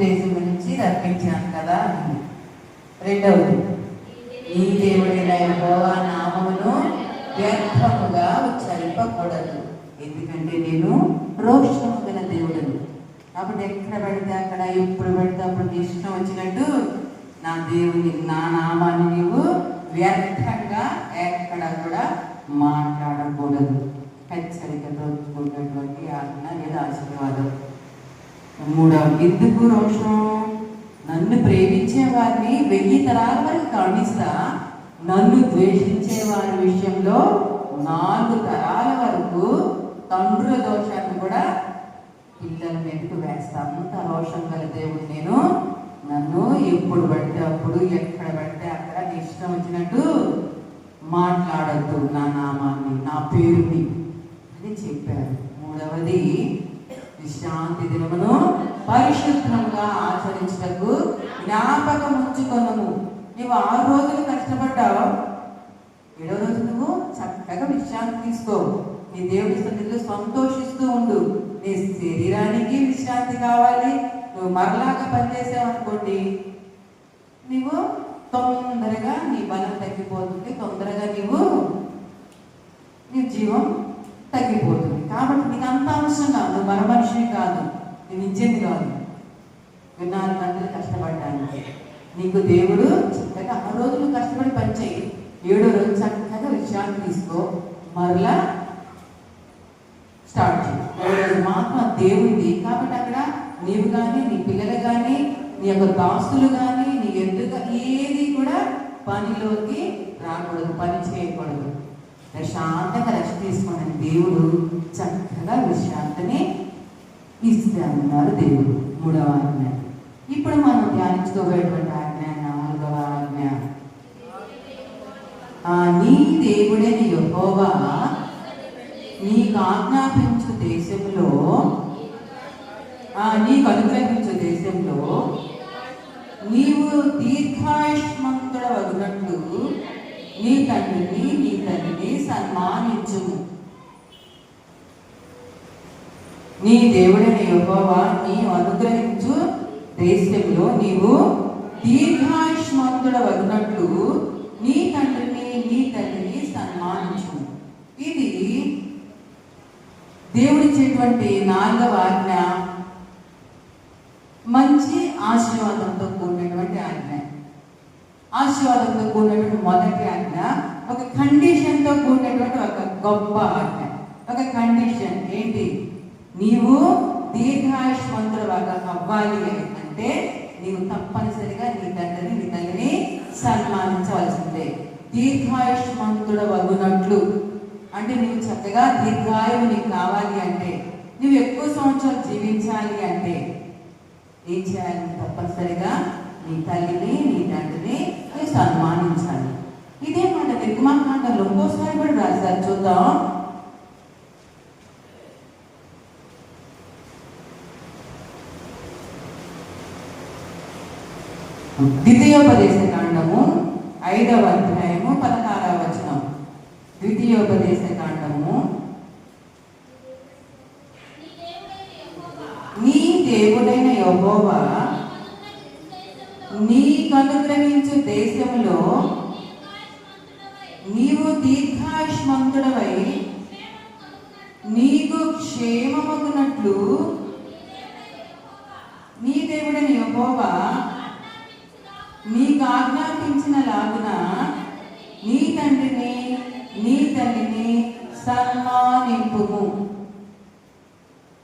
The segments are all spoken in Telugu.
దేశం నుంచి రప్పించాను కదా. రెండవది, ఈ దేవుడైన యెహోవా నామమును వ్యర్థముగా ఉచ్చరింపకూడదు, ఎందుకంటే నేను రోషము గల దేవుడను. కాబట్టి ఎక్కడ పడితే అక్కడ, ఎప్పుడు పడితే అప్పుడు నీ ఇష్టం వచ్చినట్టు నా దేవుని, నా నామాన్ని నీవు వ్యర్థంగా ఎక్కడ కూడా మాట్లాడకూడదు. హెచ్చరికతో కూడినటువంటి ఆజ్ఞ లేదా ఆశీర్వాదం. మూడవ, ఎందుకు రోషం? నన్ను ప్రేమించే వారిని 1000 తరాల వరకు కరుణిస్తా, నన్ను ద్వేషించే వారి విషయంలో 4 తరాల వరకు తండ్రుల దోషాన్ని కూడా పిల్లల మీదకు వేస్తాను. అంత రోషం గల దేవుడు నేను. నన్ను ఎప్పుడు పడితే అప్పుడు, ఎక్కడ పడితే అక్కడ నీ ఇష్టం వచ్చినట్టు మాట్లాడద్దు, నా నామాన్ని, నా పేరుని అని చెప్పారు. మూడవది, విశ్రాంతి దినమును పరిశుద్ధంగా ఆచరించటకు జ్ఞాపకం ఉంచుకొనుము. నువ్వు 6 రోజులు కష్టపడ్డావు, 7వ రోజు నువ్వు చక్కగా విశ్రాంతి తీసుకో. నీ దేవుడి సన్నిధిలో సంతోషిస్తూ ఉండు. నీ శరీరానికి విశ్రాంతి కావాలి. నువ్వు మరలాగా పనిచేసావు అనుకోండి, నువ్వు తొందరగా నీ బలం తగ్గిపోతుంది, తొందరగా నీ జీవం తగ్గిపోతుంది. కాబట్టి నీకు అంత అవసరం కాదు, నువ్వు మన మనిషిని కాదు, నేను ఇచ్చేది కాదు. 4 గంటలు కష్టపడ్డానికి నీకు దేవుడు చక్కగా 6 రోజులు కష్టపడి పనిచేయి, 7వ రోజు చక్కగా విశ్రాంతి తీసుకో, మరలా స్టార్ట్ చేయి. 7వ రోజు మాత్రం దేవుడిది. కాబట్టి అక్కడ నీవు కానీ, నీ పిల్లలు కానీ, నీ యొక్క దాస్తులు కానీ, నీ ఎదురుగా ఏది కూడా పనిలోకి రాకూడదు, పని చేయకూడదు. శాంతంగా రెస్ట్ తీసుకోండి. దేవుడు చక్కగా విశ్రాంతిని ఇస్తానన్నారు దేవుడు. 3వ ఆజ్ఞ. ఇప్పుడు మనం ధ్యానించుకోబోయేటువంటి ఆజ్ఞ 4వ ఆజ్ఞ. నీ దేవుడైన యెహోవా నీకు ఆజ్ఞాపించు దేశంలో, నీకు అనుగ్రహించు దేశంలో నీవు దీర్ఘాయుష్మంతుడవగునట్లు నీ తండ్రిని, నీ తల్లిని సన్మానించుము. నీ దేవుడైన యెహోవా నీవు అనుగ్రహించు దేశంలో నీవు దీర్ఘాయుష్మంతుడవగునట్లు నీ తండ్రిని, నీ తల్లిని సన్మానించుము. ఇది దేవుడిచ్చేటువంటి 4వ ఆజ్ఞ. మంచి ఆశీర్వాదంతో కూడినటువంటి ఆజ్ఞ. ఆశీర్వాదంతో కూడినటువంటి మొదటి ఆజ్ఞ ఒక కండిషన్తో కూడినటువంటి ఒక గొప్ప ఆజ్ఞ. ఒక కండిషన్ ఏంటి? నీవు దీర్ఘాయుష్మంతుడుగా అవ్వాలి అంటే నీవు తప్పనిసరిగా నీ తండ్రిని, నీ తల్లిని సన్మానించవలసిందే. దీర్ఘాయుష్మంతుడవగునట్లు అంటే నువ్వు చక్కగా దీర్ఘాయువు నీకు కావాలి అంటే, నువ్వు ఎక్కువ సంవత్సరాలు జీవించాలి అంటే ఏం చేయాలి? తప్పనిసరిగా నీ తల్లిని, నీ తండ్రిని నువ్వు సన్మానించాలి. ఇదే మాట నిర్గమాకాండంలో ఇంకోసారి కూడా రాశారు, చూద్దాం. ద్వితీయోపదేశ కాండము 5వ అధ్యాయము 16వ వచనం. ద్వితీయోపదేశ కాండము. నీ దేవుడైన యెహోవా నీకు అనుగ్రహించు దేశంలో నీవు దీర్ఘాయుష్మంతుడవై నీకు క్షేమమగునట్లు నీ దేవుడైన యెహోవా నీకు ఆజ్ఞాపించిన లాగున నీ తండ్రిని, నీ తల్లిని సన్మానింపుము.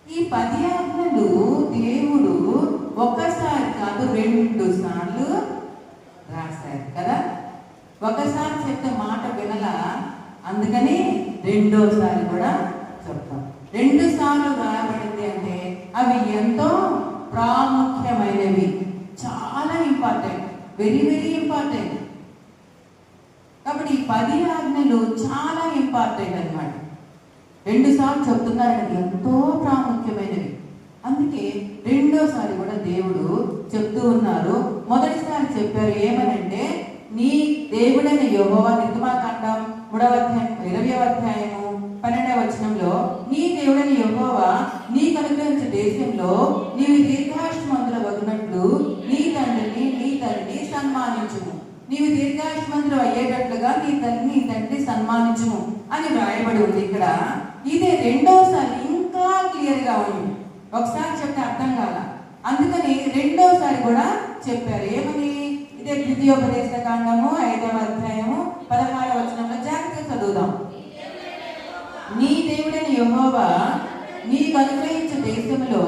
ఈ 10 ఆజ్ఞలు దేవుడు ఒక్కసారి కాదు 2 సార్లు రాశారు కదా. ఒకసారి చెప్తే మాట వినలా, అందుకని 2వసారి కూడా చెప్తాం. 2 సార్లు రాయబడింది అంటే అవి ఎంతో ప్రాముఖ్యమైనవి, చాలా ఇంపార్టెంట్, వెరీ వెరీ ఇంపార్టెంట్. కాబట్టి ఈ 10 ఆజ్ఞలు చాలా ఇంపార్టెంట్ అన్నమాట. 2 సార్లు చెప్తున్నారంటే ఎంతో ప్రాముఖ్యమైనవి. అందుకే 2వసారి కూడా దేవుడు చెప్తూ ఉన్నారు. మొదటిసారి చెప్పారు ఏమనంటే, నీ దేవుడైన యెహోవా, నిర్గమాకాండం 3వ అధ్యాయం 20వ అధ్యాయము 12వ వచనంలో, నీ దేవుడైన యెహోవా నీకు అనుగ్రహించే దేశంలో నీవు దీర్ఘాయుష్మంతుడవగునట్లు నీవు దీర్ఘాయుష్మంతుడు అయ్యేటట్లుగా నీ తల్లి తండ్రి సన్మానించుము అని వ్రాయబడి ఉంది ఇక్కడ. ఇదే రెండోసారి ఇంకా క్లియర్ గా ఉంది. ఒకసారి చెప్తే అర్థం కాల, అందుకని రెండోసారి కూడా చెప్పారు. ఏమని? ఇదే ద్వితీయోపదేశ కాండము 5వ అధ్యాయము 16వ వచనంలో జాగ్రత్తగా చదువుదాం. నీ దేవుడైన యెహోవా నీకు అనుగ్రహించే దేశంలో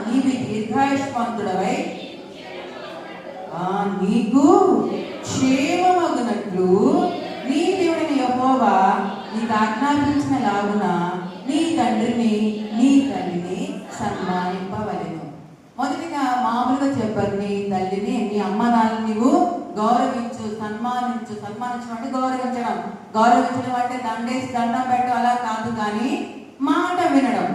నీవు దీర్ఘాయుష్మంతుడవై నీకు క్షేమమగునట్లు నీ దేవుడైన యెహోవా నీకు ఆజ్ఞాపించిన లాగున నీ తండ్రిని నీ తల్లిని సన్మానింపవలెను. మొదటిగా మామూలుగా చెప్పారు, నీ తల్లిని నీ అమ్మ నాన్నని నీవు గౌరవించు, సన్మానించు. సన్మానించడం అంటే గౌరవించడం. గౌరవించడం అంటే దండేసి దండం పెట్టడం అలా కాదు, కానీ మాట వినడం.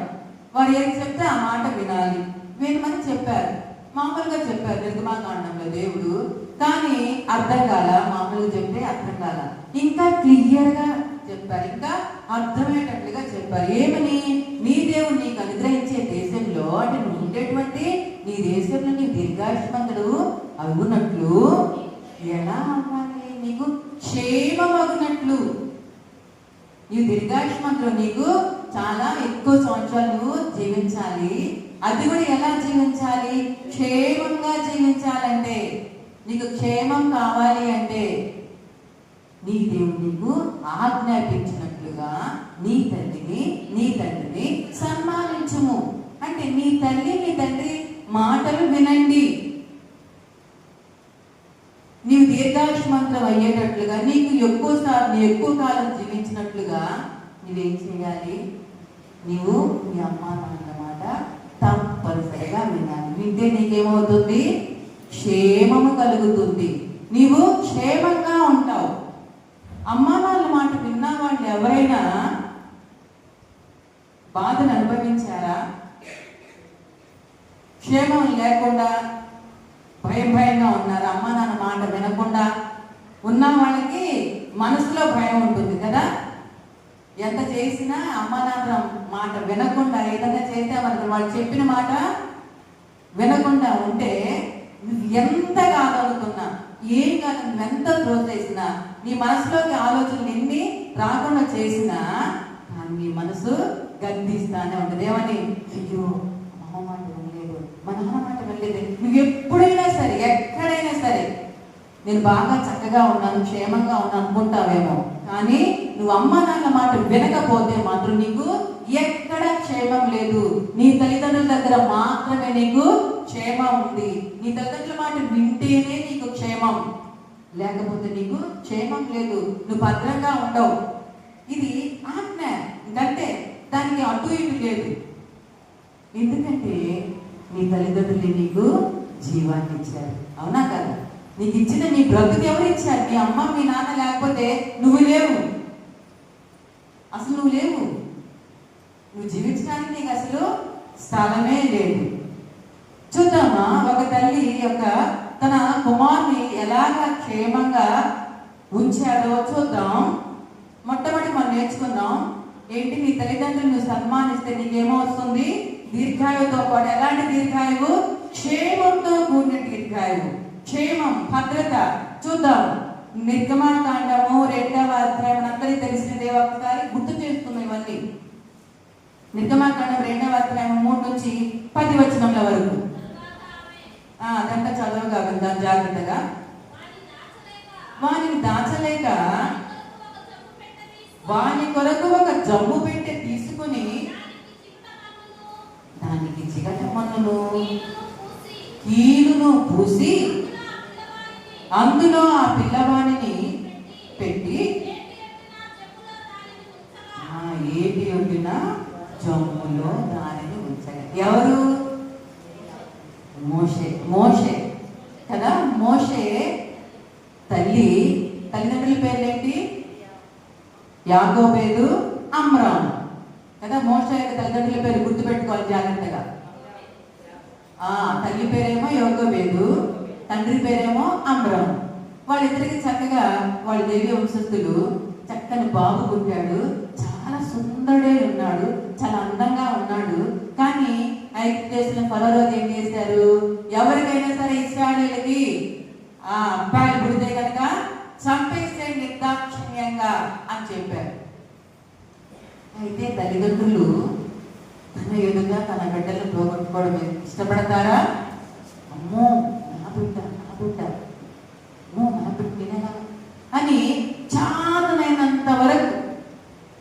వారు ఏం చెప్తే ఆ మాట వినాలి. వినమని చెప్పారు, మామూలుగా చెప్పారు నిర్గమాకాండంలో దేవుడు. కానీ అర్థం కాల, మామూలుగా చెప్తే అర్థం కాల. ఇంకా క్లియర్ గా చెప్పారు, ఇంకా అర్థమయ్యేటట్లుగా చెప్పారు. ఏమని? నీ దేవుడు నీకు అనుగ్రహించే దేశంలో, అంటే నువ్వు ఉండేటువంటి నీ దేశంలో నీ దీర్ఘాయుష్మంతుడు అగునట్లు ఎలా అవ్వాలి? నీకు క్షేమమగునట్లు. నీవు దీర్ఘాయుష్మంతుడు, నీకు చాలా ఎక్కువ సంవత్సరాలు జీవించాలి. అది కూడా ఎలా జీవించాలి? క్షేమంగా జీవించాలంటే, నీకు క్షేమం కావాలి అంటే నీ దేవుడు నీకు ఆజ్ఞాపించినట్లుగా నీ తల్లిని నీ తండ్రిని సన్మానించుము. అంటే నీ తల్లి నీ తండ్రి మాటలు వినండి. నీవు దీర్ఘాయుష్మంతుడు అయ్యేటట్లుగా, నీకు ఎక్కువ కాలం జీవించినట్లుగా నువ్వేం చేయాలి? నీవు నీ అమ్మ నాన్న మాట తప్పనిసరిగా వినాలి. వింటే నీకేమవుతుంది? క్షేమము కలుగుతుంది, నీవు క్షేమంగా ఉంటావు. అమ్మా నాన్న మాట విన్న వాళ్ళు ఎవరైనా బాధను అనుభవించారా? క్షేమం లేకుండా భయంగా ఉన్నారు. అమ్మా నాన్న మాట వినకుండా ఉన్న వాళ్ళకి మనసులో భయం ఉంటుంది కదా. ఎంత చేసినా అమ్మా నాన్న మాట వినకుండా ఏదైనా చేస్తే మనకు వాళ్ళు చెప్పిన మాట వినకుండా ఉంటే నువ్వు ఎంత కాదనుకున్నా, ఏం కాదు, నువ్వెంత ప్రోత్సహిస్తున్నా, నీ మనసులోకి ఆలోచనలు ఎన్ని రాకుండా చేసినా నీ మనసు గద్దిస్తానే ఉంటుంది. ఏమని? అయ్యో అమ్మ మాట వినలేదు, మా నాన్న మాట వినలేదు. నువ్వు ఎప్పుడైనా సరే ఎక్కడైనా సరే నేను బాగా చక్కగా ఉన్నాను, క్షేమంగా ఉన్నాను అనుకుంటావేమో, కానీ నువ్వు అమ్మ నాన్న మాట వినకపోతే మాత్రం నీకు ఎక్కడ క్షేమం లేదు. నీ తల్లిదండ్రుల దగ్గర మాత్రమే నీకు క్షేమం ఉంది. నీ తల్లిదండ్రుల మాట వింటేనే నీకు క్షేమం, లేకపోతే నీకు క్షేమం లేదు. నువ్వు భద్రంగా ఉండవు. ఇది ఆజ్ఞ, ఇంకంటే దానికి అటు ఇటు లేదు. ఎందుకంటే నీ తల్లిదండ్రులు నీకు జీవాన్ని ఇచ్చారు, అవునా కదా? నీకు ఇచ్చిన నీ బ్రతుకు ఎవరు ఇచ్చారు? మీ అమ్మ మీ నాన్న లేకపోతే నువ్వు లేవు, అసలు నువ్వు లేవు. నువ్వు జీవించడానికి నీకు అసలు స్థలమే లేదు. చూద్దామా, ఒక తల్లి తన కుమారుని ఎలాగా క్షేమంగా ఉంచాడో చూద్దాం. మొట్టమొదటి మనం నేర్చుకుందాం. ఏంటి? నీ తల్లిదండ్రులు నువ్వు సన్మానిస్తే నీకేమో వస్తుంది? దీర్ఘాయువుతో పాటు. ఎలాంటి దీర్ఘాయువు? క్షేమంతో కూడిన దీర్ఘాయువు, క్షేమం, భద్రత. చూద్దాం. నిర్గమాకాండము 2వ అధ్యాయం అందరికీ తెలిసినదే, ఒకసారి గుర్తు చేస్తున్నాం ఇవన్నీ. నిర్గమాకాండం 2వ అధ్యాయం 3 నుంచి 10 వచనముల వరకు. అదంతా చదవగా జాగ్రత్తగా. వానిని దాచలేక వాని కొరకు ఒక జమ్ము పెట్టె తీసుకుని దానికి జిగటమన్నును కీలును పూసి అందులో ఆ పిల్లవాడిని పెట్టి ఏటి ఒడ్డిన జమ్ములో దానిని ఉంచగా. ఎవరు? మోషే కదా. మోషే తల్లిదండ్రుల పేర్లేంటి? యాకోబు, అమ్రాము కదా. మోషే యొక్క తల్లిదండ్రుల పేరు గుర్తుపెట్టుకోవాలి జాగ్రత్తగా. తల్లి పేరేమో యాకోబు, తండ్రి పేరేమో అమ్రాము. వాళ్ళిద్దరికి చక్కగా వాళ్ళ దేవి వంశస్థులు. చక్కని బాబు పుట్టాడు, చాలా సుందరుడే ఉన్నాడు, చాలా అందంగా ఉన్నాడు. కానీ ఐగుప్తు దేశంలో ఫరో ఏం చేశారు? ఎవరికైనా సరే ఇశ్రాయేలీయులకి అబ్బాయి తల్లిదండ్రులు తన ఎదుగా తన బిడ్డలను పోగొట్టుకోవడం ఇష్టపడతారా? అమ్మో నా బిడ్డ అమ్మో నా బిడ్డ అని చాతనైనంత వరకు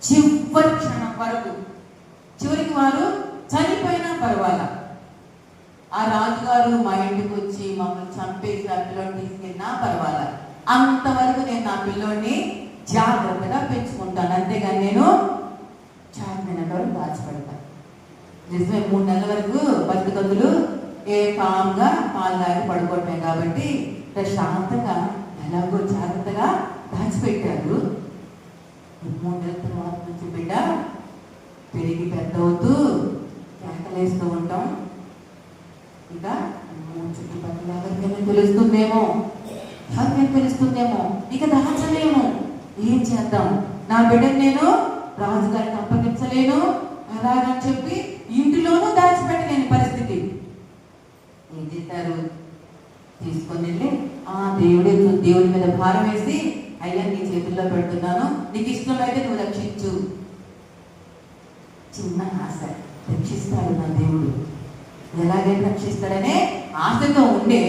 చివరి క్షణం వరకు, చివరికి వారు చనిపోయినా పర్వాలా, ఆ రాజుగారు మా ఇంటికి వచ్చి మమ్మల్ని చంపేసి ఆ పిల్లోని తీసుకెళ్ళినా పర్వాలా, అంతవరకు నేను నా పిల్లోని జాగ్రత్తగా పెంచుకుంటాను. అంతేగాని నేను చాతనైనంత వరకు దాచిపెడతాను. నిజమే, 3 నెలల వరకు బతుకదులు కామ్గా పాలు తాగి పడుకోవటమే కాబట్టి ప్రశాంతంగా ఎలాగో జాగ్రత్తగా దాచిపెట్టారు. 3 నెలల తర్వాత నుంచి బిడ్డ పెరిగి పెద్ద అవుతూ కేకలేస్తూ ఉంటాం. ఇక చుట్టుపక్కల ఎవరికైనా తెలుస్తుందేమో ఇక దాచలేము. ఏం చేద్దాం? నా బిడ్డను నేను రాజుగారికి అప్పగించలేను అలాగని చెప్పి ఇంటిలోనూ దాచిపెట్టలేని పరిస్థితి. ఏం చేశారు? తీసుకొని వెళ్ళి దేవుడి మీద భారం వేసి, అయ్యా నీ చేతుల్లో పెడుతున్నాను, నీకు ఇష్టమైతే నువ్వు రక్షించు. చిన్న ఆశ, రక్షిస్తాడు నా దేవుడు, ఎలాగైనా రక్షిస్తాడనే ఆశతో ఉండే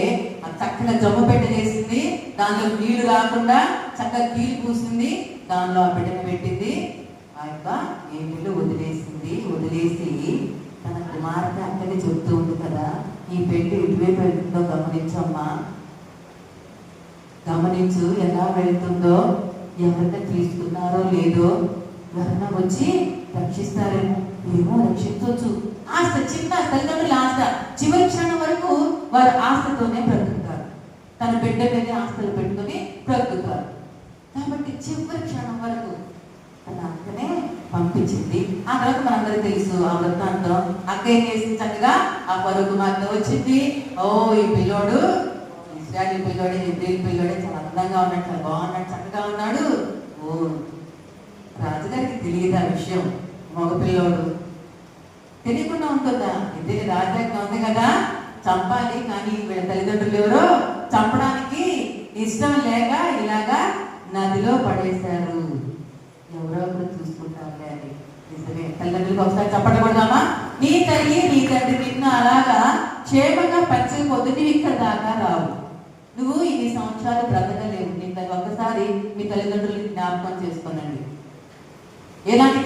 ఆ చక్కగా జమ్ము పెట్ట చేసింది. దానిలో నీళ్లు రాకుండా చక్కగా కీలు పూసింది. దానిలో ఆ బిడ్డను పెట్టింది. ఆ యొక్క నీళ్ళు వదిలేసి తన కుమార్తె అక్కడే చెప్తూ ఉంది కదా, ఈ పెళ్లి ఇటువైపు వెళ్తుందో గమనించమ్మా, గమనించు ఎలా వెళ్తుందో, ఎవరైనా తీసుకున్నారో లేదో, ఎవరైనా వచ్చి రక్షిస్తారేమో, ఏమో రక్షించవచ్చు. ఆశ, చిన్న తల్లిదండ్రుల ఆశ. చివరి క్షణం వరకు వారు ఆశతోనే బ్రతుకుతారు. తన బిడ్డ మీద ఆశలు పెట్టుకుని బ్రతుకుతారు. కాబట్టి చివరి క్షణం వరకు తన అక్కనే పంపించింది. ఆ తర్వాత మనందరికీ తెలుసు ఆ వృత్తాంతం. అక్క ఏం చేసింది? చక్కగా ఆ పరుగు కుమార్తె వచ్చింది. ఓ ఈ పిల్లోడు ఇస్రాయేల్ పిల్లోడే, ఇబ్రాయిల్ పిల్లోడే, చాలా అందంగా ఉన్నాడు, చాలా బాగున్నాడు, చక్కగా ఉన్నాడు. ఓ రాజుగారికి తెలియదు ఆ విషయం. మగ పిల్లోడు తెలియకుండా ఉంటుందా? ఇద్దరి రాజ్యాంగం ఉంది కదా, చంపాలి. కానీ వీళ్ళ తల్లిదండ్రులు ఎవరో చంపడానికి ఇష్టం లేక ఇలాగా నదిలో పడేశారు. ఎవరో ఒకరు చూసుకుంటారులే అని. నిజమే, తల్లిదండ్రులకు ఒకసారి చెప్పకూడదామా? నీ తల్లి నీ తండ్రి నిన్ను అలాగా క్షేమంగా పెంచకపోతే నువ్వు ఇక్కడ దాకా రావు. నువ్వు ఇన్ని సంవత్సరాలు బ్రతకలేవు. నీకు ఒక్కసారి మీ తల్లిదండ్రులకి జ్ఞాపకం చేసుకోనండి. ఎలాంటి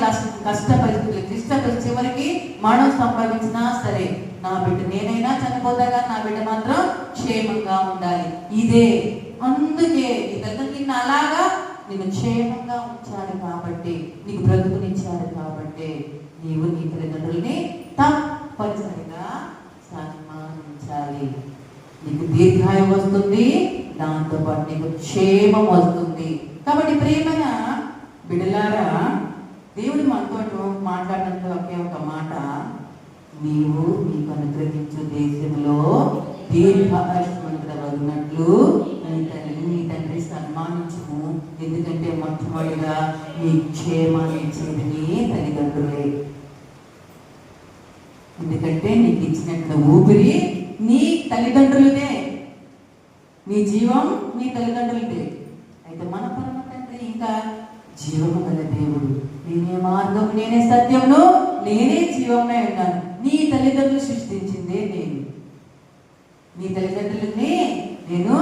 కష్ట పరిస్థితులు, క్లిష్ట చివరికి మరణం సంభవించినా సరే, నా బిడ్డ నేనైనా చనిపోతా కానీ నా బిడ్డ మాత్రం క్షేమంగా ఉండాలి. ఇదే అందుకే నీ తల్లిదండ్రులు అలాగా నిన్ను క్షేమంగా ఉంచాలి కాబట్టి, నీకు బ్రతుకునిచ్చారు కాబట్టి, నీవు నీ తల్లిదండ్రుల్ని తప్పనిసరిగా సన్మానించాలి. నీకు దీర్ఘాయు వస్తుంది, దాంతోపాటు నీకు క్షేమం వస్తుంది. కాబట్టి ప్రియమైన బిడ్డలారా, దేవుడు మనతో మాట్లాడినంత ఒకే ఒక మాట, నీవు నీకు అనుగ్రహించు దేశంలో దీర్ఘాయుష్మంతుడవగినట్లు నీ తండ్రి సన్మానించుము. ఎందుకంటే మొట్టమొదటిగా నీ క్షేమాన్ని ఇచ్చేది నీ తల్లిదండ్రులే. ఎందుకంటే నీకు ఇచ్చినట్లు ఊపిరి నీ తల్లిదండ్రులదే, నీ జీవం నీ తల్లిదండ్రులదే. అయితే మన పరమ తండ్రి ఇంకా జీవము గల దేవుడు. నేనే మార్గం, నేనే సత్యమును, నేనే జీవమే ఉన్నాను. నీ తల్లిదండ్రులు సృష్టించిందే నేను. నీ తల్లిదండ్రులని నేను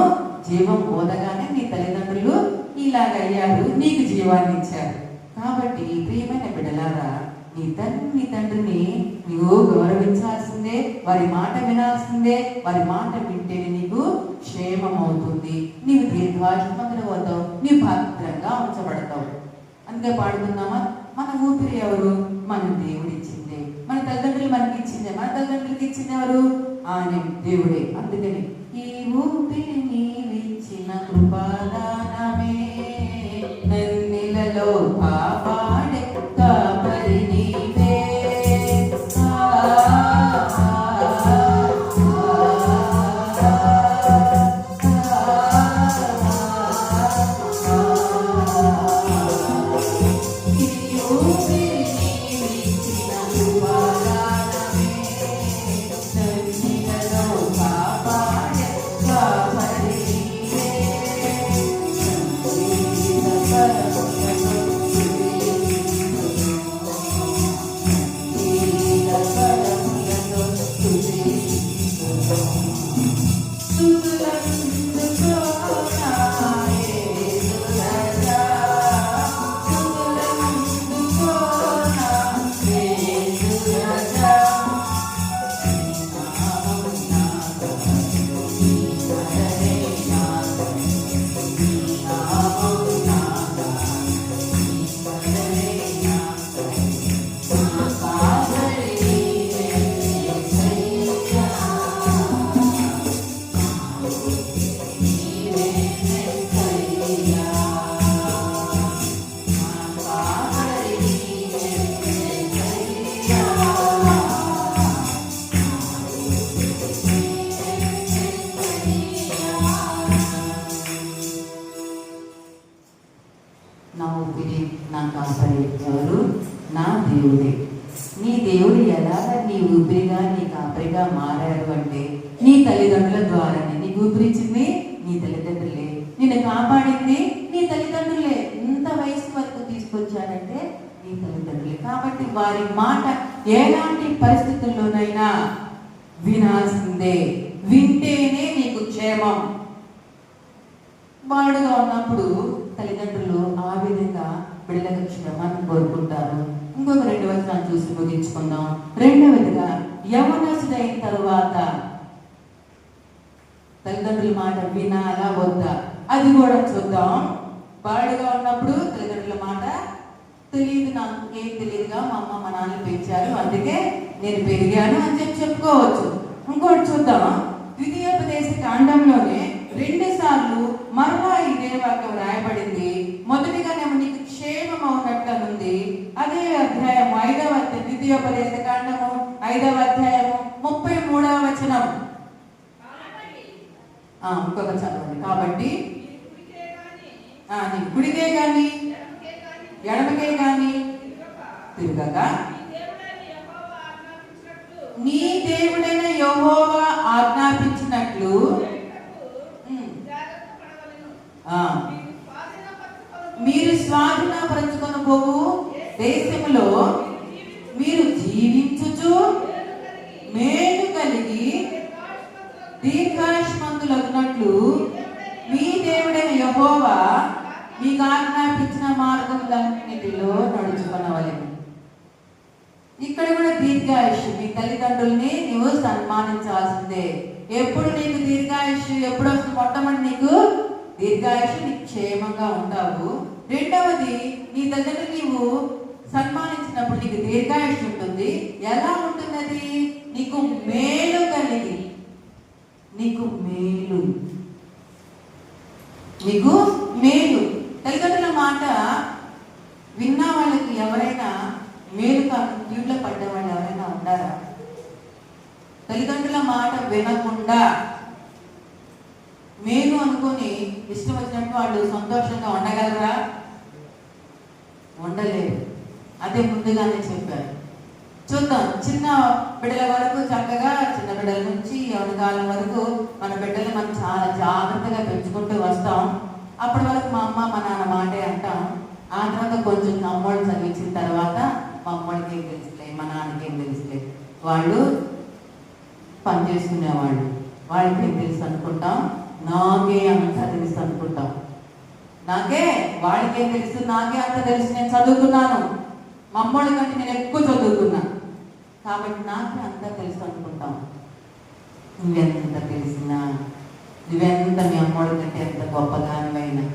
జీవం బోధగానే నీ తల్లిదండ్రులు ఇలాగయ్యారు, నీకు జీవాన్ని ఇచ్చారు. కాబట్టి ప్రియమైన బిడ్డలారా, నీ తండ్రిని నీవు గౌరవించాల్సిందే, వారి మాట వినాల్సిందే. వారి మాట వింటేనే నీకు క్షేమం అవుతుంది. నీవు దీర్ఘాయుష్మంతుడు అవుతావు, నీవు భద్రంగా ఉంచబడతావు. అందుకే పాడుతున్నామా, మన ఊపిరి ఎవరు? మన దేవుడు ఇచ్చిందే. మన తల్లిదండ్రులు మనకి ఇచ్చిందే. మన తల్లిదండ్రులకి ఇచ్చింది ఎవరు? ఆయన దేవుడే. అందుకని ఈ ఊపిరి నీవిచ్చిన కృపాదానమే, నన్నిలలో కాపాడే కాపరి నీవే. తల్లిదండ్రుల ద్వారానే. నీకు ఊపిరిచ్చింది నీ తల్లిదండ్రులే, నిన్ను కాపాడింది నీ తల్లిదండ్రులే. ఇంత వయసు వరకు తీసుకొచ్చారంటే నీ తల్లిదండ్రులే. కాబట్టి వారి మాట ఎలాంటి పరిస్థితుల్లోనైనా వినాల్సిందే. వింటేనే నీకు క్షేమం. వాడుగా ఉన్నప్పుడు తల్లిదండ్రులు ఆ విధంగా బిడ్డలకు క్షేమాన్ని కోరుకుంటారు. ఇంకొక 2 వచనాలు చూసి ముగించుకుందాం. రెండవదిగా యవనస్తుడైన తరువాత తల్లిదండ్రుల మాట వినాలా వద్దా అది కూడా చూద్దాం. బాడుగా ఉన్నప్పుడు తల్లిదండ్రుల మాట తెలియదు, నాకు ఏం తెలియదుగా, మా అమ్మ మా నాన్న పెంచారు అందుకే నేను పెరిగాను అని చెప్పుకోవచ్చు. ఇంకోటి చూద్దాం. ద్వితీయోపదేశ కాండంలోనే 2 సార్లు మరలా ఇదే వాక్యం రాయబడింది. మొదటిగానేమో నీకు క్షేమం ఉన్నట్టు ఉంది. అదే అధ్యాయం 5వ అధ్యాయం, ద్వితీయోపదేశ కాండము 5వ అధ్యాయము 33వ వచనం. ఇంకొక చదవండి. కాబట్టి నీ కుడికే గాని ఎడమకే గాని తిరగక నీ దేవుడైన యెహోవా ఆజ్ఞాపించినట్లు మీరు స్వాధీనపరచుకొని పోవు దేశంలో మీరు జీవించుచు మేలు కలిగి దీర్ఘాయుష్మంతులగునట్లు మీ దేవుడైన యెహోవా మీకు ఆజ్ఞాపించిన మార్గములన్నిటిలో నడుచుకొనవలెను. ఇక్కడ కూడా దీర్ఘాయుష్. మీ తల్లిదండ్రుల్ని నువ్వు సన్మానించాల్సిందే. ఎప్పుడు నీకు దీర్ఘాయుష్ ఎప్పుడు వస్తుంది? మొట్టమొదటి నీకు దీర్ఘాయుష్, నీకు క్షేమంగా ఉంటావు. రెండవది, నీ దగ్గర నీవు సన్మానించినప్పుడు నీకు దీర్ఘాయుష్ ఉంటుంది. ఎలా ఉంటున్నది? నీకు మేలు కలిగి, నీకు మేలు, నీకు మేలు. తల్లిదండ్రుల మాట విన్న వాళ్ళకి ఎవరైనా మేలు కాదు కీళ్ళ పడ్డ వాళ్ళు ఎవరైనా ఉన్నారా? తల్లిదండ్రుల మాట వినకుండా మేలు అనుకుని ఇష్టం వచ్చినట్టు వాళ్ళు సంతోషంగా ఉండగలరా? ఉండలేరు. అదే ముందుగానే చెప్పారు. చూద్దాం. చిన్న బిడ్డల వరకు చక్కగా, చిన్న బిడ్డల నుంచి యవనకాలం వరకు మన బిడ్డలు మనం చాలా జాగ్రత్తగా పెంచుకుంటూ వస్తాం. అప్పటి వరకు మా అమ్మ మా నాన్న మాటే అంటాం. ఆ తర్వాత కొంచెం అమ్మోళ్ళు చదివించిన తర్వాత మా అమ్మోళ్ళకి ఏం తెలుసులే, మా నాన్నకి ఏం తెలుసులే, వాళ్ళు పని చేసుకునేవాళ్ళు, వాళ్ళకి ఏం తెలుసు అనుకుంటాం. నాకే అంత తెలుసు అనుకుంటాం. నాకే, వాళ్ళకి ఏం తెలుసు, నాకే అంత తెలుసు, నేను చదువుకున్నాను, మా అమ్మోళ్ళ కంటే నేను ఎక్కువ చదువుకున్నా కాబట్టి నాకే అంతా తెలుసు అనుకుంటాం. నువ్వెంత తెలిసినా, నువ్వెంత మీ అమ్మోడి కంటే ఎంత గొప్పదానివైనా,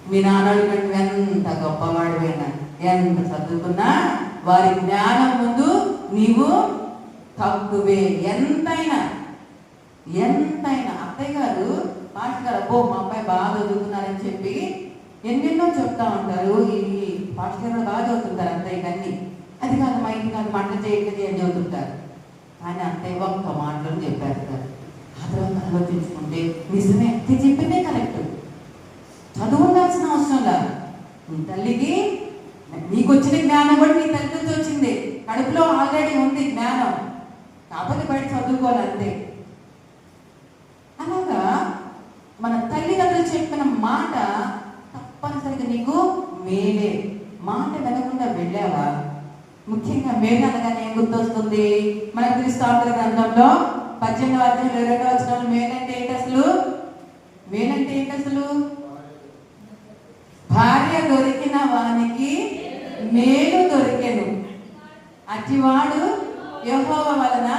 మీ నాన్నోడి కంటే ఎంత గొప్పవాడివైనా, ఎంత చదువుకున్నా వారి జ్ఞానం ముందు నీవు తక్కువే. ఎంతైనా ఎంతైనా అత్తయ్య గారు పాస్టర్ గారు అబ్బో మా అబ్బాయి బాగా చదువుతున్నారని చెప్పి ఎన్నెన్నో చెప్తా ఉంటారు. ఈ పాస్టర్ గారు బాగా చదువుతుంటారు అత్తయ్య కానీ, అది కాదు మా ఇంటి కాదు మంట చేయట్లేదు అని చదువుతుంటారు. కానీ అత్తయ్య ఒక్క మాటలు చెప్పారు సార్. ఆ తర్వాత ఆలోచించుకుంటే నిజమే, చెప్పిందే కరెక్ట్. చదువు ఉండాల్సిన అవసరం లేదు. నీ తల్లికి నీకు వచ్చిన జ్ఞానం కూడా నీ తల్లి నుంచి వచ్చింది. కడుపులో ఆల్రెడీ ఉంది జ్ఞానం, కాకపోతే బయట చదువుకోవాలంతే. అలాగా మన తల్లిదండ్రులు చెప్పిన మాట తప్పనిసరిగా నీకు మేలే. మాట వినకుండా వెళ్ళావా? ముఖ్యంగా మేలు అనగానే ఏం గుర్తొస్తుంది? మన క్రీస్తు గ్రంథంలో 18వ అధ్యాయం 22వ వచనంలో మేలంటే ఏంటి అసలు? మేలంటే ఏంటి అసలు? భార్య దొరికిన వానికి మేలు దొరికెను, అటివాడు యెహోవా వలన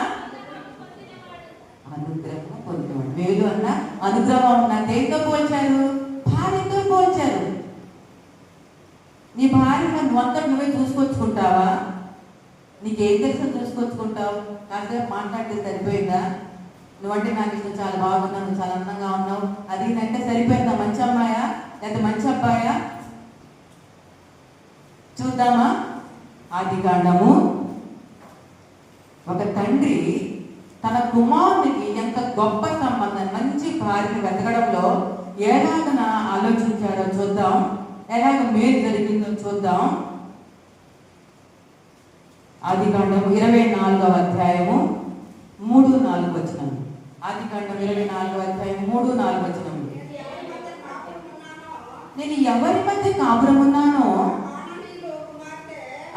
అనుగ్రహం పొందేవాడు. మేలు అన్న అనుగ్రహం అన్న దేంతో పోల్చారు? భార్యతో పోల్చారు. నీ భార్య మొత్తం నువ్వే చూసుకొచ్చుకుంటావా? నీకేం తెలుసో చూసుకొచ్చుకుంటావు? కాసేపు మాట్లాడితే సరిపోయిందా? నువ్వంటే నాకు ఇష్టం, చాలా బాగున్నావు, నువ్వు చాలా అందంగా ఉన్నావు, అది అంటే సరిపోయిందా? మంచి అమ్మాయా లేదా మంచి అబ్బాయా? చూద్దామా? ఆదికాండము. ఒక తండ్రి తన కుమారునికి ఎంత గొప్ప సంబంధం, మంచి భార్యను వెతకడంలో ఎలాగన ఆలోచించాడో చూద్దాం. ఎలాగ మేలు జరిగిందో చూద్దాం. ఆదికాండము 24వ అధ్యాయము 3-4 వచనం. ఆదికాండం 24:3-4 నేను ఎవరి మధ్య కాపురమున్నానో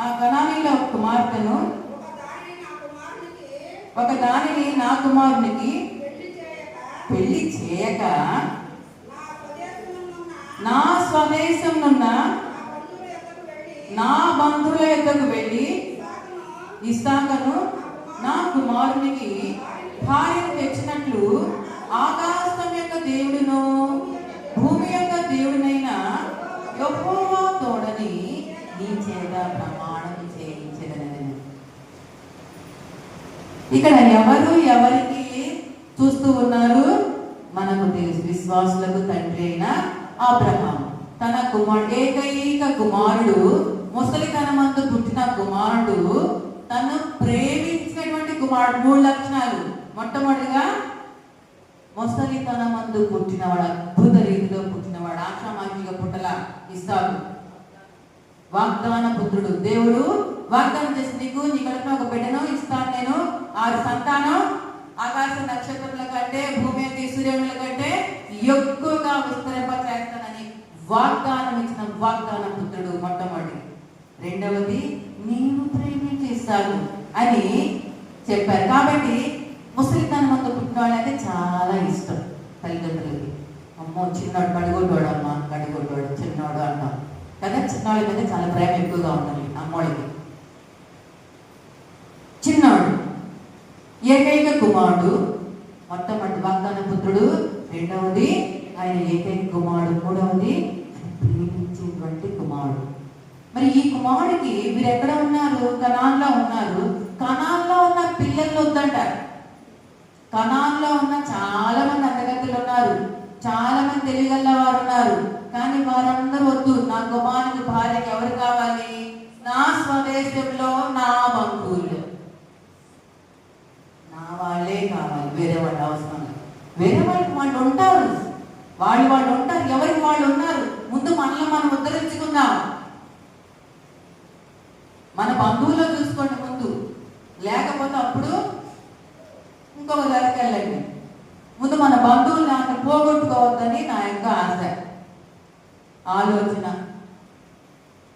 ఆ కనానీయుల కుమార్తెను ఒక దానిని నా కుమారునికి పెళ్లి చేయక నా స్వదేశమున్న నా బంధువుల యొద్దకు వెళ్ళి ఇస్సాకును నా కుమారునికి భార్యను తెచ్చినట్లు ఆకాశం యొక్క దేవుడును భూమి యొక్క దేవుడైన యెహోవా తోడని నీ చేత ప్రమాణం చేయించదనని. ఇక్కడ ఎవరికి చూస్తూ ఉన్నారు? మనకు తెలుసు, విశ్వాసులకు తండ్రి అయిన అబ్రహాము తన ఏకైక కుమారుడు, ముసలితనమందు పుట్టిన కుమారుడు, తను ప్రేమించినటువంటి కుమారుడు. 3 లక్షణాలు. మొట్టమొదటిగా ముసలితనమందు పుట్టినవాడు, అద్భుత రీతిలో పుట్టినవాడు, ఆశామాషిగా పుట్టల ఇస్సాకు. వాగ్దాన పుత్రుడు. దేవుడు వాగ్దానం చేసి నీ కడుపున ఒక బిడ్డను ఇస్తాను, నేను 6 సంతానం ఆకాశ నక్షత్రముల కంటే భూమి యొక్క సూర్యుల కంటే ఎక్కువగా విస్తరింప చేస్తానని వాగ్దానం ఇచ్చిన వాగ్దాన పుత్రుడు మొట్టమొదటి. రెండవది నేను ప్రేమించేస్తాను అని చెప్పారు. కాబట్టి ముసలితనంతో పుట్టిన వాళ్ళంటే చాలా ఇష్టం తల్లిదండ్రులకి. అమ్మో చిన్నోడు కడుగొట్టోడు, అమ్మ కడుగొట్టోడు, చిన్నోడు అంటాం కదా. చిన్నవాళ్ళ మీద చాలా ప్రేమ ఎక్కువగా ఉంటుంది అమ్మోళ్ళకి. చిన్నవాడు ఏకైక కుమారుడు, మొట్టమొదటి వాగ్దాన పుత్రుడు, రెండవది ఆయన ఏకైక కుమారుడు, మూడవది ప్రేమించేటువంటి కుమారుడు. మరి ఈ కుమారుడికి వీరు ఎక్కడ ఉన్నారు? కనాన్లో ఉన్నారు. కనాన్లో ఉన్న పిల్లలు వద్దంటారు. కనాన్లో ఉన్న చాలా మంది అందగత్తులు ఉన్నారు, చాలా మంది తెలియగల వారు ఉన్నారు. కానీ వారందరూ వద్దు, నా కుమారునికి భార్యకి ఎవరు కావాలి? నా స్వదేశంలో నా బంధువులు, నా వాళ్ళే కావాలి, వేరే వాళ్ళు అవసరం లేదు. వేరే వాళ్ళు ఉంటారు, వాళ్ళు ఉంటారు, ఎవరికి వాళ్ళు ఉన్నారు. ముందు మనల్ని మనం ఉద్ధరించుకుందాం. మన బంధువుల్లో చూసుకోండి ముందు, లేకపోతే అప్పుడు ఇంకొక దగ్గరికి వెళ్ళండి. ముందు మన బంధువులు అంటే పోగొట్టుకోవద్దని నా యొక్క ఆశ, ఆలోచన.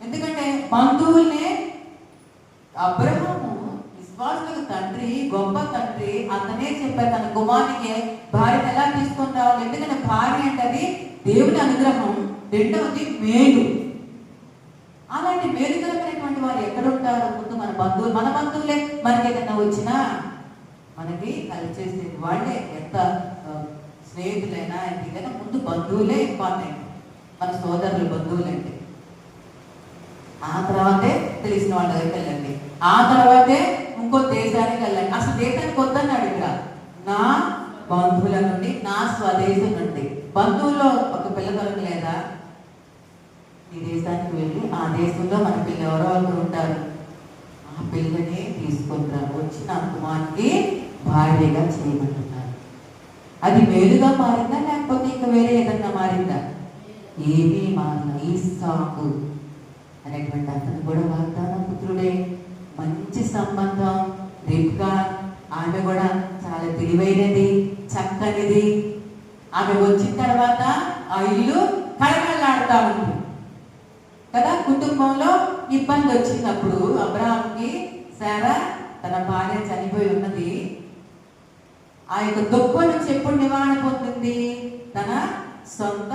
ఎందుకంటే బంధువుల్ని అబ్రహాము విశ్వాసులకు తండ్రి, గొప్ప తండ్రి, అతనే చెప్పారు తన కుమారునికి భార్యను ఎలా తీసుకొని రావాలి. ఎందుకంటే భార్య అంటే అది దేవుని అనుగ్రహం, రెండవది మేలు. అలాంటి మేలుకరమైనటువంటి వారు ఎక్కడ ఉంటారు? ముందు మన బంధువులు. మన బంధువులే మనకి ఏదైనా వచ్చినా మనకి కలిసి చేసేది వాళ్ళే. ఎంత స్నేహితులైనా ఎందుకైనా ముందు బంధువులే ఇంపార్టెంట్. మన సోదరులు బంధువులు అంటే, ఆ తర్వాతే తెలిసిన వాళ్ళ దగ్గరికి వెళ్ళండి, ఆ తర్వాతే ఇంకో దేశానికి వెళ్ళండి. అసలు దేశానికి వద్దన్నాడు ఇక్కడ. నా బంధువుల నుండి, నా స్వదేశం నుండి. బంధువుల్లో ఒక పిల్ల దొరకలేదా? ఈ దేశానికి వెళ్ళి ఆ దేశంలో మన పిల్ల ఎవరో ఒకరు ఉంటారు, ఆ పిల్లని తీసుకుంటారు, వచ్చి నా కుమారునికి భార్యగా చేయమంటున్నారు. అది మేలుగా మారిందా లేకపోతే ఇంకా వేరే ఏదన్నా మారిందా? ఏమీ మారిన. ఇస్సాకు అనేటువంటి అతను కూడా వాగ్దాన పుత్రుడే. మంచి సంబంధం. రిబ్కా ఆమె కూడా చాలా తెలివైనది, చక్కనిది. ఆమె వచ్చిన తర్వాత ఆ ఇల్లు కళకళలాడుతూ ఉంది కదా. కుటుంబంలో ఇబ్బంది వచ్చినప్పుడు అబ్రహాంకి శారా తన భార్య చనిపోయి ఉన్నది. ఆ యొక్క దుఃఖం నుంచి ఎప్పుడు నివారణ పొందింది? తన సొంత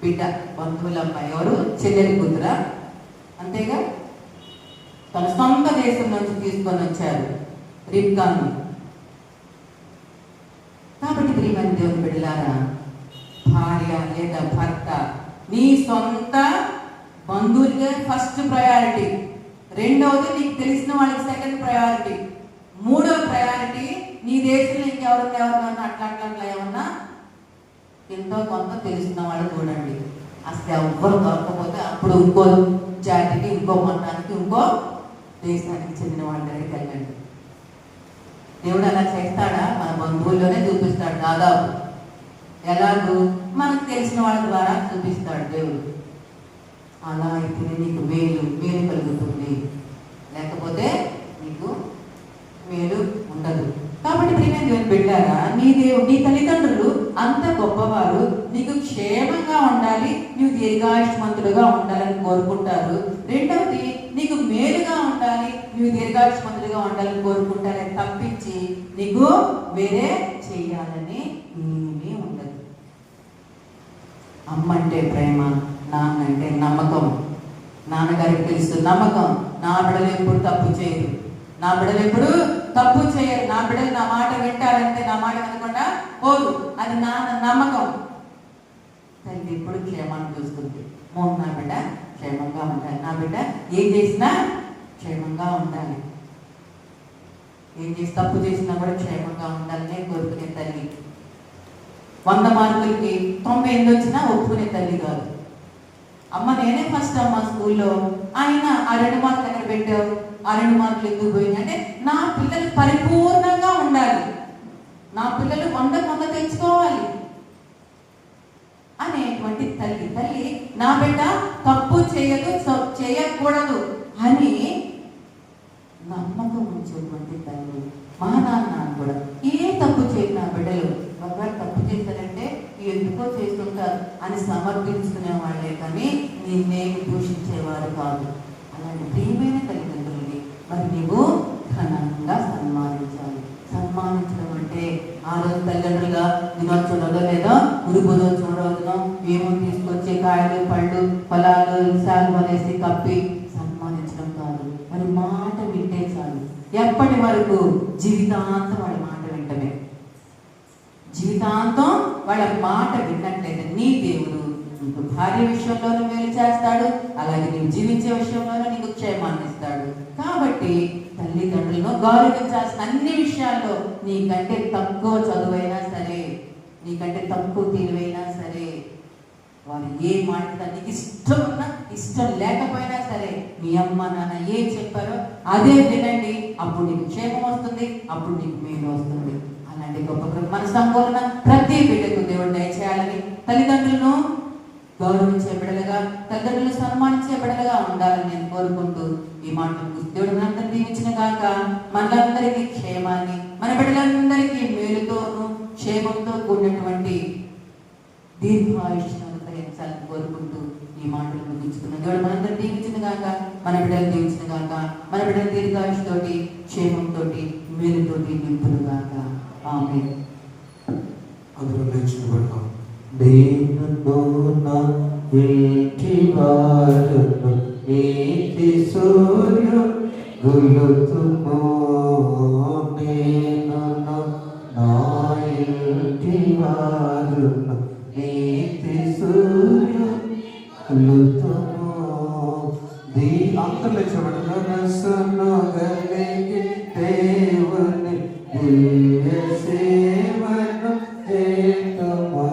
బిడ్డ, బంధువుల అమ్మాయి, ఎవరు? చెల్లెలి కూతుర, అంతేగా. తన సొంత దేశం నుంచి తీసుకొని వచ్చారు రిబ్కాను. కాబట్టి ప్రియమైన దేవుని బిడ్డలారా, భార్య లేదా భర్త నీ సొంత బంధువులకే ఫస్ట్ ప్రయారిటీ. రెండవది నీకు తెలిసిన వాళ్ళకి సెకండ్ ప్రయారిటీ. మూడవ ప్రయారిటీ నీ దేశంలో ఇంకెవరన్నా అట్లా ఏమన్నా ఎంతో కొంత తెలిసిన వాళ్ళు చూడండి. అసలు ఎవ్వరు దొరకపోతే అప్పుడు ఇంకో జాతికి, ఇంకో మతానికి, ఇంకో దేశానికి చెందిన వాళ్ళ దగ్గరికి వెళ్ళండి. దేవుడు అలా చేస్తాడా? మన బంధువుల్లోనే చూపిస్తాడు దాదాపు. ఎలాగూ మనకు తెలిసిన వాళ్ళ ద్వారా చూపిస్తాడు దేవుడు. అలా అయితే నీకు మేలు కలుగుతుంది, లేకపోతే నీకు మేలు ఉండదు. కాబట్టి ప్రియమైన దేవుని బిడ్డారా, నీ తల్లిదండ్రులు అంత గొప్పవారు, నీకు క్షేమంగా ఉండాలి, నీవు దీర్ఘాయుష్మంతుడుగా ఉండాలని కోరుకుంటారు. రెండవది, నీకు మేలుగా ఉండాలి, నీవు దీర్ఘాయుష్మంతుడుగా ఉండాలని కోరుకుంటారని తప్పించి నీకు వేరే చెయ్యాలని ఏమీ ఉండదు. అమ్మ అంటే ప్రేమ, నాన్న అంటే నమ్మకం. నాన్నగారికి తెలుసు నమ్మకం, నా బిడ్డలు ఎప్పుడు తప్పు చేయరు, నా బిడ్డలు ఎప్పుడు తప్పు చేయరు, నా బిడ్డలు నా మాట వింటారంటే నా మాట వినకుండా పోరు, అది నాన్న నమ్మకం. తల్లి ఎప్పుడు క్షేమాన్ని చూస్తుంది. నా బిడ్డ క్షేమంగా ఉండాలి, నా బిడ్డ ఏం చేసినా క్షేమంగా ఉండాలి, ఏం చేసి తప్పు చేసినా కూడా క్షేమంగా ఉండాలని కోరుకునే తల్లి. 100 మార్కులకి 98 వచ్చినా ఒప్పుకునే తల్లి కాదు. అమ్మ నేనే ఫస్ట్ అమ్మ స్కూల్లో, ఆయన ఆ 2 మార్కులు ఎక్కడ పెట్టావు, ఆ 2 మార్కులు ఎందుకు పోయింది అంటే నా పిల్లలు పరిపూర్ణంగా ఉండాలి, నా పిల్లలు 100 తెచ్చుకోవాలి అనేటువంటి తల్లి. తల్లి నా బిడ్డ తప్పు చేయకూడదు అని నమ్మకం ఉంచేటువంటి తల్లి. మా నాన్న కూడా ఏ తప్పు చేయరు, నా బిడ్డలు ఒకవేళ తప్పు చేస్తారంటే ఎందుకో చేస్తుంటారు అని సమర్థించుకునే వాళ్ళే కానీ నిన్నేమి దూషించేవారు కాదు. అలాంటి ప్రియమైన తల్లిదండ్రులని మరి నీవు ఘనంగా సన్మానించాలి. సన్మానించడం అంటే ఆ రోజు తల్లిదండ్రులుగా దినోత్సవంలో లేదా గురు బుధోత్సవం రోజున ఏమో తీసుకొచ్చే కాయలు పళ్ళు పొలాలు శాలు అనేసి కప్పి సన్మానించడం కాదు. మరి మాట వింటే చాలు. ఎప్పటి వరకు? జీవితాంతం వాళ్ళ మాట వింటమే. జీవితాంతం వాళ్ళ మాట విన్నట్లయితే నీ దేవుడు నీకు భార్య విషయంలోనూ మేలు చేస్తాడు, అలాగే నీవు జీవించే విషయంలోనూ నీకు క్షేమాన్ని ఇస్తాడు. కాబట్టి తల్లిదండ్రులను గౌరవించాల్సిన అన్ని విషయాల్లో నీకంటే తక్కువ చదువైనా సరే, నీకంటే తక్కువ తెలివైనా సరే, వారు ఏ మాట నీకు ఇష్టం ఉన్నా ఇష్టం లేకపోయినా సరే మీ అమ్మ నాన్న ఏం చెప్పారో అదే వినండి. అప్పుడు నీకు క్షేమం వస్తుంది, అప్పుడు నీకు మేలు వస్తుంది. అలాంటి గొప్ప మన సంపూర్ణ ప్రతి బిడ్డకు దేవుడు దయచేయాలని, తల్లిదండ్రులను గౌరవించే బిడ్డలుగా, తల్లిదండ్రులు సన్మానించే బిడ్డలుగా ఉండాలని నేను కోరుకుంటూ ఈ మాటలు దేవుడు మనందరినీ దీవించిన గాక. మనందరికీ క్షేమాన్ని, మన బిడ్డలందరికీ మేలుతోనూ క్షేమంతో కూడినటువంటి దీర్ఘాయుష్ను అనుగ్రహించాలని కోరుకుంటూ ఈ మాటలు ముగించుకున్న దేవుడు మనందరినీ దీవించిన గాక, మన బిడ్డలు దీవించిన గాక, మన బిడ్డలు దీర్ఘాయుష్తోటి క్షేమంతో మేలుతోటి నింపును గాక. ఆమేన్. అందరూ నేర్చుకుంటాం. దేనును నా ఇంటి వారును నీతి సూర్యు గులుతుమో, దేనును నా ఇంటి వారును నీతి సూర్యు గులుతుమో, దీ అంతలో చూడండి నసును గలిగి దేవుని దివ్య సేవను చేతుమా,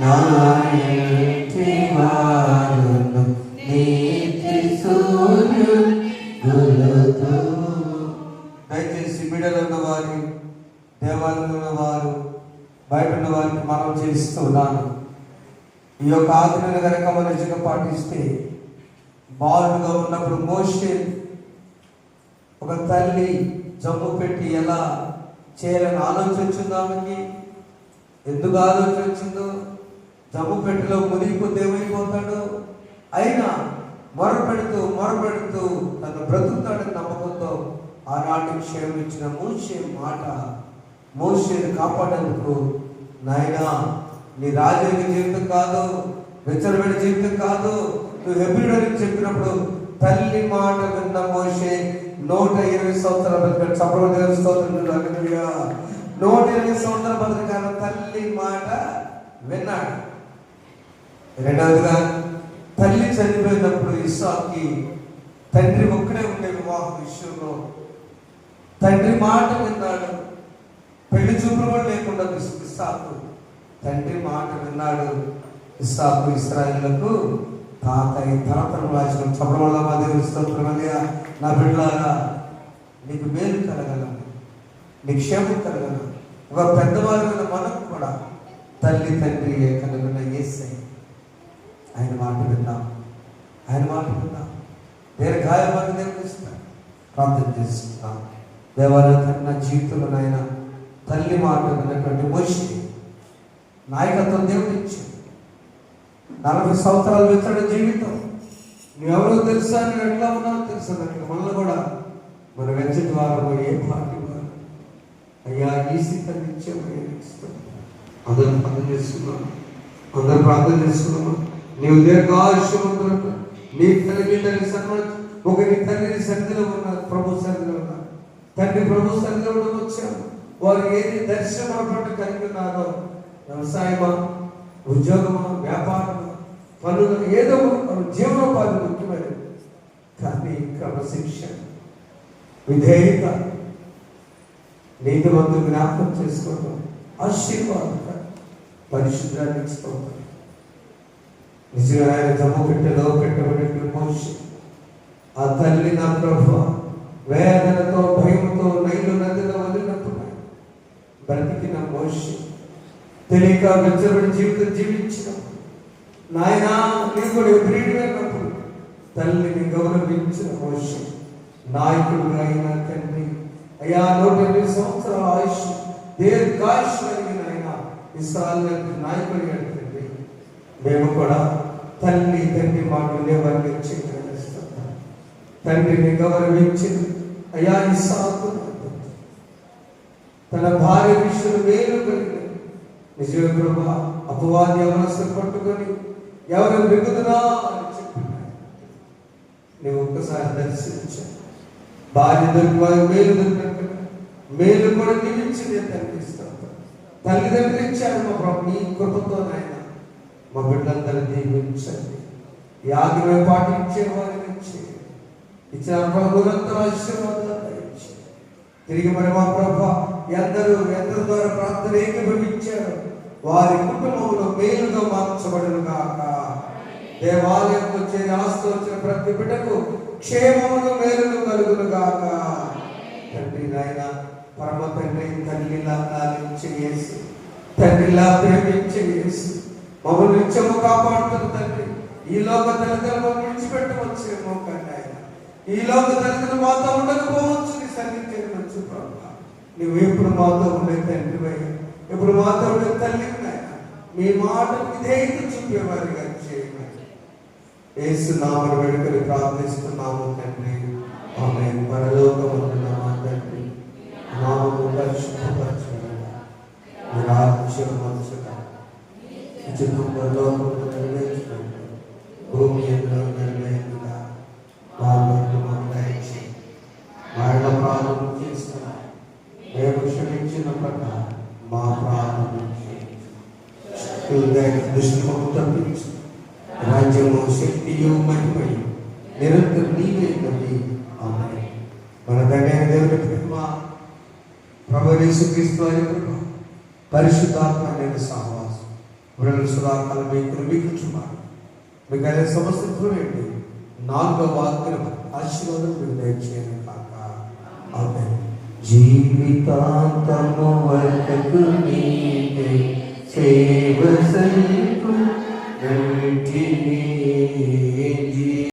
నా ఇంటి వారును నీతి సూర్యుడు గులుతుమో. దయచేసి బిడ్డలు ఉన్నవారు, దేవాలయంలో ఉన్నవారు, బయట ఉన్న వారికి మనం చేస్తున్నాను. ఈ యొక్క ఆజ్ఞను కనుక మనం నిజంగా పాటిస్తే, బాలుగా ఉన్నప్పుడు మోషే ఒక తల్లి జమ్ము పెట్టి ఎలా చేయాలని ఆలోచన వచ్చిందో ఆమెకి. ఎందుకు ఆలోచన వచ్చిందో, జమ్ము పెట్టిలో మునిగిపోతే ఏమైపోతాడు, అయినా మొరపెడుతూ తను బ్రతుకుతాడని నమ్మకంతో ఆనాటి క్షేమం ఇచ్చిన మోషే మాట మోషేని కాపాడేందుకు, నాయనా నీ రాజరిక జీవితం కాదు, విచ్చలబడి జీవితం కాదు, నువ్వు హెబ్రీయుడని చెప్పినప్పుడు తల్లి మాట విన్న మోషే 120 సంవత్సరాల బతికాడు. చప్పట్లు దేవుని స్తోత్రం. 120 సంవత్సరాల బతికాడు, తల్లి మాట విన్నాడు. రెండవదిగా తల్లి చనిపోయినప్పుడు ఇస్సాకుకి తండ్రి ఒక్కడే ఉండే వివాహం విషయంలో తండ్రి మాట విన్నాడు. పెళ్లి చూపులు కూడా లేకుండా ఇస్సాకు తండ్రి మాట విన్నాడు. ఇస్సాకు ఇశ్రాయేలులకు తాతయ్య తరతరం రాసిన చప్పట్ల దేవుని స్తోత్రమయ్యా. నా బిడ్డలారా, నీకు మేలు కలగలను, నీకు క్షేమం కలగలను. ఒక పెద్దవాళ్ళైన మనకు కూడా తల్లి తండ్రి కలగన యేసయ్య, ఆయన మాట విన్నాం, ఆయన మాట విన్నాం. నేను గాయపడి దేవుడు ఇస్తాను. ప్రార్థన చేసుకుంటాం. దేవాలయం నా జీవితంలో నాయన తల్లి మాట విన్నటువంటి మోషే నాయకత్వం దేవుడు ఇచ్చాడు. 40 సంవత్సరాలు వెచ్చని జీవితం. నువ్వెవరో తెలుసా, నువ్వు ఎట్లా ఉన్నావు తెలుసా, అట్లా మనల్ని కూడా మన వెచ్చటి వారము ఏ పార్టీ వారు అయ్యా ఈ స్థితిని ఇచ్చామని అందరూ ప్రార్థన చేసుకున్నామా. నీవు దీర్ఘాయుష్యవంతులకు నీ తల్లి సన్మానం ఒక నీ తల్లిని సన్నిధిలో ఉన్నారు, ప్రభు సన్నిధిలో ఉన్నారు. తండ్రి ప్రభు సన్నిధిలో వచ్చాము. వారు ఏది దర్శనం పట్టు కలిగి ఉన్నారో, వ్యవసాయమా, ఉద్యోగమా, వ్యాపారమా, పనులు, ఏదో జీవనోపాధి ముఖ్యమైనది. కానీ క్రమశిక్షణ, విధేయత, నీతిమంతులు జ్ఞాపకం చేసుకోవడం, ఆశీర్వాదం, పరిశుద్ధాన్ని ఇచ్చుకోవడం. నిజంగా ఆయన జమ్ము పెట్టెలో పెట్టబడినట్లు మోషే ఆ తల్లి నా ప్రభువా వేదనతో భయంతో నైలు నదిలో వదిలినప్పుడు బ్రతికిన మోషే తెలియక వెచ్చబడి జీవితం జీవించిన నాయనా నేను కూడా ఎదురీడినప్పుడు తల్లిని గౌరవించిన మోషే నాయకుడుగా అయిన తండ్రి అయ్యా 120 సంవత్సరాల ఆయుష్ దీర్ఘాయుష్ కలిగిన ఆయన ఇస్రాయేలు నాయకుడు తండ్రి. మేము కూడా తల్లి తండ్రి మాటలు నిర్వర్తించి తండ్రిని గౌరవించి అయ్యా ఇస్సాకు తన భార్య విషయంలో మేలు కలిగిన నిజమే ప్రభా అపవాది అవసరం పట్టుకొని ఎవరు మిగుదునా అని చెప్పి నువ్వు ఒక్కసారి దర్శించావు. భార్య దొరికి మేలు దొరికినట్టు మేలు కూడా నిలిచి నేను కనిపిస్తాను. తల్లిదండ్రులు ఇచ్చారు మా ప్రభు, నీ కృపతో నాయన మా బిడ్డలందరూ దీవించండి. ఈ ఆజ్ఞ పాటించే వారిని ఇచ్చిన ప్రభులంతా ఆశీర్వాదాలు ఇచ్చి తిరిగి మరి మా ప్రభు ఎందరూ ద్వారా ప్రార్థన ఏకీభవించారు వారి కుటుంబంలో మేలుగా మార్చబడును గాక. దేవాలయంలో చేరి ఆస్తి వచ్చిన ప్రతి బిడ్డకు క్షేమమును మేలును కలుగును గాక. తండ్రి నాయన పరమ తండ్రి తల్లిలా లాలించి యేసు, తండ్రిలా ప్రేమించి యేసు మమ్మల్ని నిత్యము కాపాడుతున్న తండ్రి. ఈ లోక తల్లిదండ్రులు విడిచిపెట్టవచ్చేమో కానీ ఆయన ఈ లోక తల్లిదండ్రులు మాతో ఉండకపోవచ్చు. నీ సన్నిధించవచ్చు ప్రభు, నువ్వు ఎప్పుడు మాతో ఉండే తండ్రి, ఎప్పుడు మాతో ఉండే తల్లి. మీ మాట విధేయత చూపేవారిగా చేయమని యేసు నామమున వేడుకొని ప్రార్థిస్తున్నాము తండ్రి. ఆమేన్. పరలోకమందున్న మా తండ్రి, నామము పరిశుద్ధపరచబడును, నీ రాజ్యం వచ్చును, నీ చిత్తము పరలోకములో నెరవేర్చును, భూమి యందు నెరవేరుగా. మా యందు మాకు దయచేయి, మా యొక్క ప్రార్థన చేస్తున్నాం, మేము క్షమించిన ప్రకారం మా ప్రార్థన దుష్టులను తప్పించు. రాజ్యము, శక్తియు, మహిమయు నిరంతరం నీవే తండ్రి. ఆమేన్. మన తండ్రి దేవుని ప్రేమ, ప్రభువైన యేసుక్రీస్తు వారి కృప, పరిశుద్ధాత్మ అనే సహవాసం విడుదల సుధాకాలం మీకు మిగుచున్నారు. మీకు అనే సమస్యలు ఏంటి 4వ వాక్యం ఆశీర్వాదం మీకు దయచేయను కాక. ఆమేన్. జీవితాంతము వరకు నీకే సేవ సైకు నంటిని